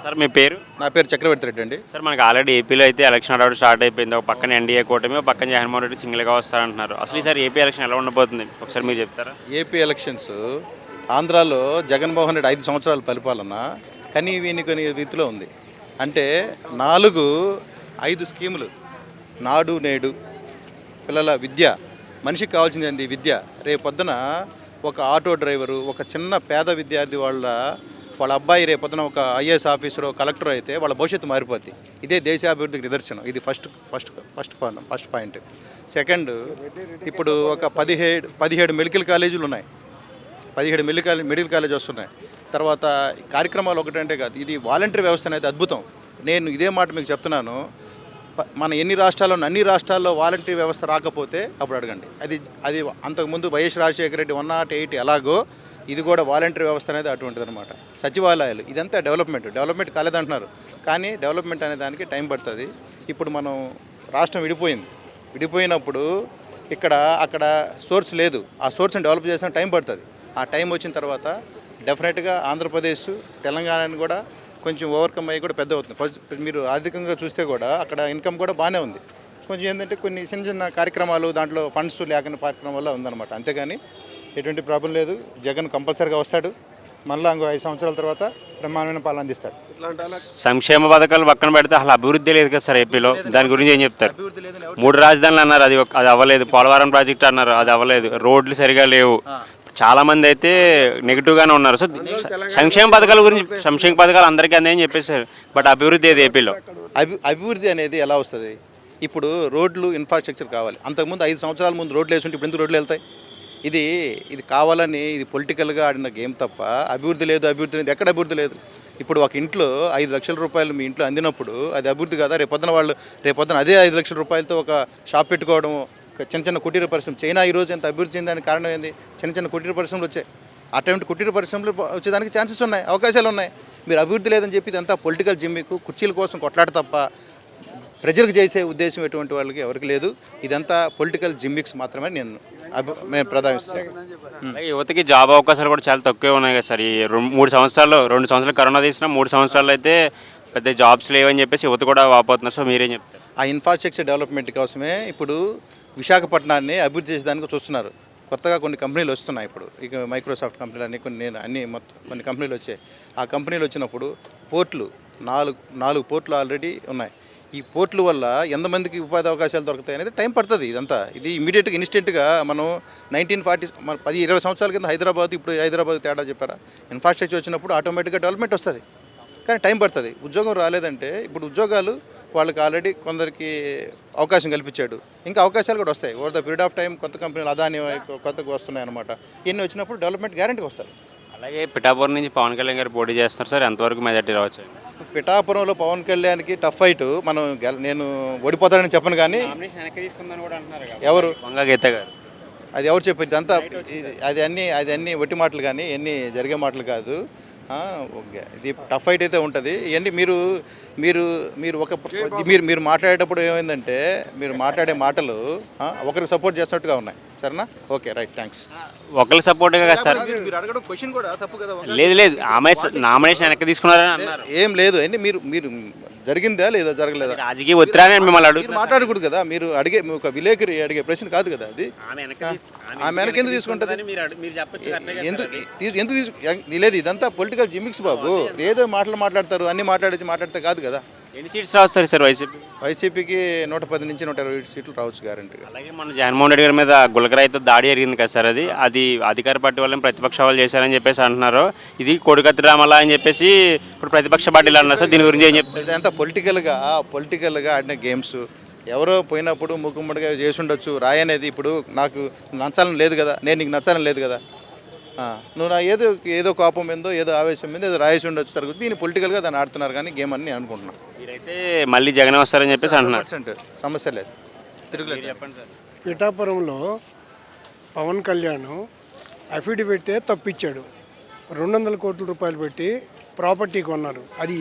Sir మీ పేరు? నా పేరు చక్రవర్తి రెడ్డి అండి. సార్ మనకి ఆల్రెడీ ఏపీలో అయితే ఎలక్షన్ హడావుడి స్టార్ట్ అయిపోయింది. ఒక పక్కన ఎన్డీఏ కూటమి, ఒక పక్కన జగన్మోహన్ రెడ్డి సింగిల్గా వస్తారంటున్నారు. అసలు ఈసారి ఏపీ ఎలక్షన్ ఎలా ఉండబోతుంది ఒకసారి మీరు చెప్తారా? ఏపీ ఎలక్షన్స్ ఆంధ్రాలో జగన్మోహన్ రెడ్డి 5 సంవత్సరాల పరిపాలన కని విని కొన్ని రీతిలో ఉంది. అంటే 5 స్కీములు, నాడు నేడు, పిల్లల విద్య, మనిషికి కావాల్సింది ఏంది విద్య. రేపొద్దున ఒక ఆటో డ్రైవరు, ఒక చిన్న పేద విద్యార్థి వాళ్ళ అబ్బాయి రేపొద్దున ఒక ఐఏఎస్ ఆఫీసర్, కలెక్టర్ అయితే వాళ్ళ భవిష్యత్తు మారిపోద్ది. ఇదే దేశాభివృద్ధికి నిదర్శనం. ఇది ఫస్ట్ పాయింట్. సెకండ్, ఇప్పుడు ఒక 17 మెడికల్ కాలేజీలు ఉన్నాయి. 17 మెడికల్ కాలేజ్ వస్తున్నాయి. తర్వాత కార్యక్రమాలు ఒకటంటే కాదు, ఇది వాలంటరీ వ్యవస్థ అనేది అద్భుతం. నేను ఇదే మాట మీకు చెప్తున్నాను. మన అన్ని రాష్ట్రాల్లో వాలంటరీ వ్యవస్థ రాకపోతే అప్పుడు అడగండి. అది అంతకుముందు వైఎస్ రాజశేఖర రెడ్డి 108 ఎలాగో ఇది కూడా వాలంటరీ వ్యవస్థ అనేది అటువంటిది అనమాట. సచివాలయాలు, ఇదంతా డెవలప్మెంట్ కాలేదంటున్నారు, కానీ డెవలప్మెంట్ అనే దానికి టైం పడుతుంది. ఇప్పుడు మనం రాష్ట్రం విడిపోయినప్పుడు అక్కడ సోర్స్ లేదు. ఆ సోర్స్ని డెవలప్ చేసిన టైం పడుతుంది. ఆ టైం వచ్చిన తర్వాత డెఫినెట్గా ఆంధ్రప్రదేశ్, తెలంగాణని కూడా కొంచెం ఓవర్కమ్ అయ్యి కూడా పెద్ద అవుతుంది. మీరు ఆర్థికంగా చూస్తే కూడా అక్కడ ఇన్కమ్ కూడా బాగానే ఉంది. కొంచెం ఏంటంటే కొన్ని చిన్న కార్యక్రమాలు, దాంట్లో ఫండ్స్ లేకుండా కార్యక్రమం వల్ల ఉందన్నమాట. అంతేగాని ఎటువంటి ప్రాబ్లం లేదు. జగన్ కంపల్సరీగా వస్తాడు. మళ్ళీ ఇంకో 5 సంవత్సరాల తర్వాత బ్రహ్మాండమైన పాలన అందిస్తాడు. సంక్షేమ పథకాలు పక్కన పెడితే అసలు అభివృద్ధి లేదు కదా సార్ ఏపీలో. దాని గురించి ఏం చెప్తారు? 3 రాజధానులు అన్నారు, అది అవ్వలేదు. పోలవరం ప్రాజెక్ట్ అన్నారు, అది అవ్వలేదు. రోడ్లు సరిగా లేవు. చాలా మంది అయితే నెగిటివ్గానే ఉన్నారు. సో సంక్షేమ పథకాలు అందరికీ అందేని చెప్పేశారు, బట్ అభివృద్ధి ఏది ఏపీలో? అభివృద్ధి అనేది ఎలా వస్తుంది? ఇప్పుడు రోడ్లు, ఇన్ఫ్రాస్ట్రక్చర్ కావాలి. అంతకుముందు 5 సంవత్సరాల ముందు రోడ్లు వేసుంటే ఇప్పుడు ఎందుకు రోడ్లు వెళ్తాయి? ఇది కావాలని, ఇది పొలిటికల్గా ఆడిన గేమ్ తప్ప అభివృద్ధి లేదు. ఎక్కడ అభివృద్ధి లేదు? ఇప్పుడు ఒక ఇంట్లో 5 లక్షల రూపాయలు మీ ఇంట్లో అందినప్పుడు అది అభివృద్ధి కదా? రేపొద్దున అదే 5 లక్షల రూపాయలతో ఒక షాప్ పెట్టుకోవడం, చిన్న కుటీర పరిశ్రమ. చైనా ఈరోజు ఎంత అభివృద్ధి చెందడానికి కారణం ఏంది? చిన్న కుటీర పరిశ్రమలు వచ్చాయి. అటువంటి కుటీర పరిశ్రమలు వచ్చేదానికి ఛాన్సెస్ ఉన్నాయి, అవకాశాలు ఉన్నాయి. మీరు అభివృద్ధి లేదని చెప్పి ఇదంతా పొలిటికల్ జిమ్మికు, కుర్చీల కోసం కొట్లాట తప్ప ప్రజలకు చేసే ఉద్దేశం ఎటువంటి వాళ్ళకి ఎవరికి లేదు. ఇదంతా పొలిటికల్ జిమ్మిక్స్ మాత్రమే నేను ప్రధానిస్తాను. యువతకి జాబ్ అవకాశాలు కూడా చాలా తక్కువే ఉన్నాయి కదా సార్. ఈ 2 సంవత్సరాలు కరోనా తీసినా 3 సంవత్సరాలు అయితే పెద్ద జాబ్స్ లేవని చెప్పేసి యువత కూడా వాపోతున్నారు. సో మీరేం చెప్తారు? ఆ ఇన్ఫ్రాస్ట్రక్చర్ డెవలప్మెంట్ కోసమే ఇప్పుడు విశాఖపట్నాన్ని అభివృద్ధి చేసేదానికి చూస్తున్నారు. కొత్తగా కొన్ని కంపెనీలు వస్తున్నాయి. ఇప్పుడు ఇక మైక్రోసాఫ్ట్ కంపెనీలు కొన్ని కంపెనీలు వచ్చాయి. ఆ కంపెనీలు వచ్చినప్పుడు పోర్ట్లు 4 పోర్ట్లు ఆల్రెడీ ఉన్నాయి. ఈ పోర్ట్ల వల్ల ఎంతమందికి ఉపాధి అవకాశాలు దొరుకుతాయి అనేది టైం పడుతుంది. ఇది ఇమీడియట్గా ఇన్స్టెంట్గా మనం 1940 10-20 సంవత్సరాల కింద ఇప్పుడు హైదరాబాద్ తేడా చెప్పారా? ఇన్ఫ్రాస్ట్రక్చర్ వచ్చినప్పుడు ఆటోమేటిక్గా డెవలప్మెంట్ వస్తుంది, కానీ టైం పడుతుంది. ఉద్యోగం రాలేదంటే ఇప్పుడు ఉద్యోగాలు వాళ్ళకి ఆల్రెడీ కొందరికి అవకాశం కల్పించాడు, ఇంకా అవకాశాలు కూడా వస్తాయి. Over the period of time కొత్త కంపెనీలు అదాని కొత్తగా వస్తున్నాయి అన్నమాట. ఇవన్నీ వచ్చినప్పుడు డెవలప్మెంట్ గ్యారెంటీగా వస్తుంది. అలాగే పిఠాపురం నుంచి పవన్ కళ్యాణ్ గారు పోటీ చేస్తున్నారు సార్, ఎంతవరకు మెజార్టీ రావచ్చు? పిఠాపురంలో పవన్ కళ్యాణ్కి టఫ్ ఫైట్. నేను ఓడిపోతానని చెప్పను, కానీ ఎవరు వంగ గీత గారు అది ఎవరు చెప్పారు? ఇదంతా అది అన్నీ ఒట్టి మాటలు, కానీ ఇవన్నీ జరిగే మాటలు కాదు. ఇది టఫ్ ఫైట్ అయితే ఉంటుంది. ఇవన్నీ మీరు మాట్లాడేటప్పుడు ఏమైందంటే మీరు మాట్లాడే మాటలు ఒకరికి సపోర్ట్ చేస్తున్నట్టుగా ఉన్నాయి. సరేనా? Okay, right, thanks. ఒకరికి సపోర్ట్గా కదా సార్? మీరు అడగడం క్వశ్చన్ కూడా తప్పు కదా? లేదు, ఆమె నామినేషన్ వెనక్కి తీసుకున్నారని అన్నారు. ఏం లేదు అండి. మీరు జరిగిందా లేదా జరగలేదా? రాజకీయ ఒత్తిడి మిమ్మల్ని అడుగు మాట్లాడకూడదు కదా. మీరు ఒక విలేకరి అడిగే ప్రశ్న కాదు కదా అది. ఆమె వెనక ఎందుకు తీసుకుంటుంది? ఎందుకు లేదు? ఇదంతా పొలిటికల్ జిమ్మిక్స్ బాబు. ఏదో మాట్లాడతారు, అన్ని మాట్లాడితే కాదు కదా. ఎన్ని సీట్స్ రావచ్చు సార్ వైసీపీకి 110 నుంచి 120 సీట్లు రావచ్చు గ్యారెంటీ. అలాగే మన జగన్మోహన్ రెడ్డి గారి మీద గులకరాయితో దాడి జరిగింది కదా సార్, అది అధికార పార్టీ వాళ్ళని ప్రతిపక్ష వాళ్ళు చేశారని చెప్పేసి అంటున్నారు. ఇది కొడుకత్తి డ్రామాలా అని చెప్పేసి ఇప్పుడు ప్రతిపక్ష పార్టీలు అన్నారు సార్. దీని గురించి ఏం చెప్తారు? ఇదంతా పొలిటికల్గా ఆడిన గేమ్స్. ఎవరో పోయినప్పుడు ముక్కుమ్మడిగా చేసి ఉండొచ్చు. రాయి అనేది ఇప్పుడు నాకు నచ్చాలని లేదు కదా, నేను నీకు నచ్చాలని లేదు కదా. నువ్వు నా ఏదో కోపం ఏందో, ఏదో ఆవేశం మీద ఏదో రాయేసి ఉండొచ్చు జరుగుతుంది. దీన్ని పొలిటికల్గా దాన్ని ఆడుతున్నారు కానీ గేమ్ అని నేను అనుకుంటున్నాను. మీరైతే మళ్ళీ జగన్ వస్తారని చెప్పేసి అంటున్నారు. సమస్య లేదు, తిరుగులేదు. చెప్పండి సార్. పిఠాపురంలో పవన్ కళ్యాణ్ అఫిడవిట్ తప్పించాడు. 200 కోట్ల రూపాయలు పెట్టి ప్రాపర్టీ కొన్నారు. అది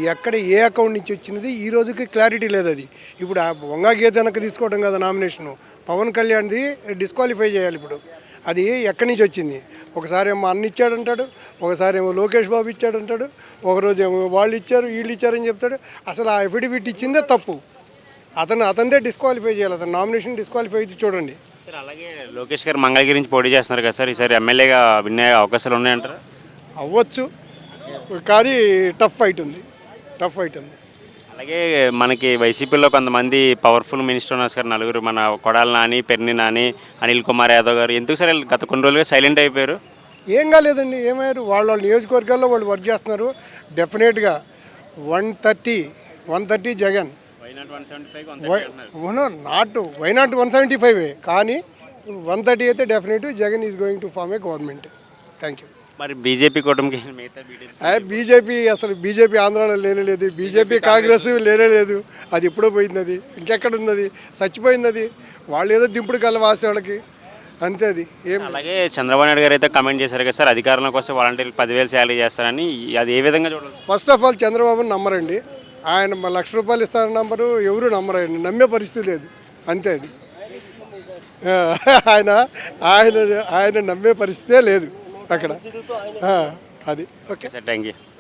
ఏ అకౌంట్ నుంచి వచ్చినది ఈ రోజుకి క్లారిటీ లేదు. అది ఇప్పుడు వంగా గీత వెనక్కి తీసుకోవడం కదా నామినేషను. పవన్ కళ్యాణ్ది డిస్క్వాలిఫై చేయాలి. ఇప్పుడు అది ఎక్కడి నుంచి వచ్చింది? ఒకసారి ఏమో అన్న ఇచ్చాడంటాడు, ఒకసారి ఏమో లోకేష్ బాబు ఇచ్చాడంటాడు, ఒకరోజు ఏమో వాళ్ళు ఇచ్చారు వీళ్ళు ఇచ్చారని చెప్తాడు. అసలు ఆ అఫిడవిట్ ఇచ్చిందే తప్పు. అతనిదే డిస్క్వాలిఫై చేయాలి. అతను నామినేషన్ డిస్క్వాలిఫై అయితే చూడండి. సార్ అలాగే లోకేష్ గారు మంగళగిరి నుంచి పోటీ చేస్తున్నారు కదా సార్, ఈసారి ఎమ్మెల్యేగా వినే అవకాశాలు ఉన్నాయంటారా? అవ్వచ్చు, కానీ టఫ్ ఫైట్ ఉంది. అలాగే మనకి వైసీపీలో కొంతమంది పవర్ఫుల్ మినిస్టర్ ఉన్నారు సార్, నలుగురు. మన కొడాలి నాని, పెర్ని నాని, అనిల్ కుమార్ యాదవ్ గారు. ఎందుకు సార్ వీళ్ళు గత కొన్ని రోజులుగా సైలెంట్ అయిపోయారు? ఏం కాలేదండి, ఏమయ్యారు? వాళ్ళ నియోజకవర్గాల్లో వాళ్ళు వర్క్ చేస్తున్నారు. డెఫినెట్గా 130 జగన్, వైనాట్ 175, కానీ 130 అయితే definite Jagan is going to form a government. Thank you. మరి బీజేపీ కూటమికి మిగతా బీజేపీ ఆంధ్రాలో లేనేలేదు, బీజేపీ కాంగ్రెస్ లేనేలేదు. అది ఎప్పుడో పోయింది, అది ఇంకెక్కడ ఉంది? అది చచ్చిపోయింది. అది వాళ్ళు ఏదో దింపుడు కల వాసే వాళ్ళకి, అంతే. అది ఏం. అలాగే చంద్రబాబు నాయుడు గారు అయితే కమెంట్ చేశారు కదా సార్, అధికారంలో కోసం వాలంటీర్లు 10,000 శాలరీ చేస్తారని. అది ఏ విధంగా చూడాలి? ఫస్ట్ ఆఫ్ ఆల్ చంద్రబాబుని నమ్మరండి. ఆయన ₹1,00,000 ఇస్తారని నంబరు ఎవరు నమ్మరండి, నమ్మే పరిస్థితి లేదు, అంతే. అది ఆయన నమ్మే పరిస్థితే లేదు అక్కడ. అది ఓకే సార్, థ్యాంక్ యూ.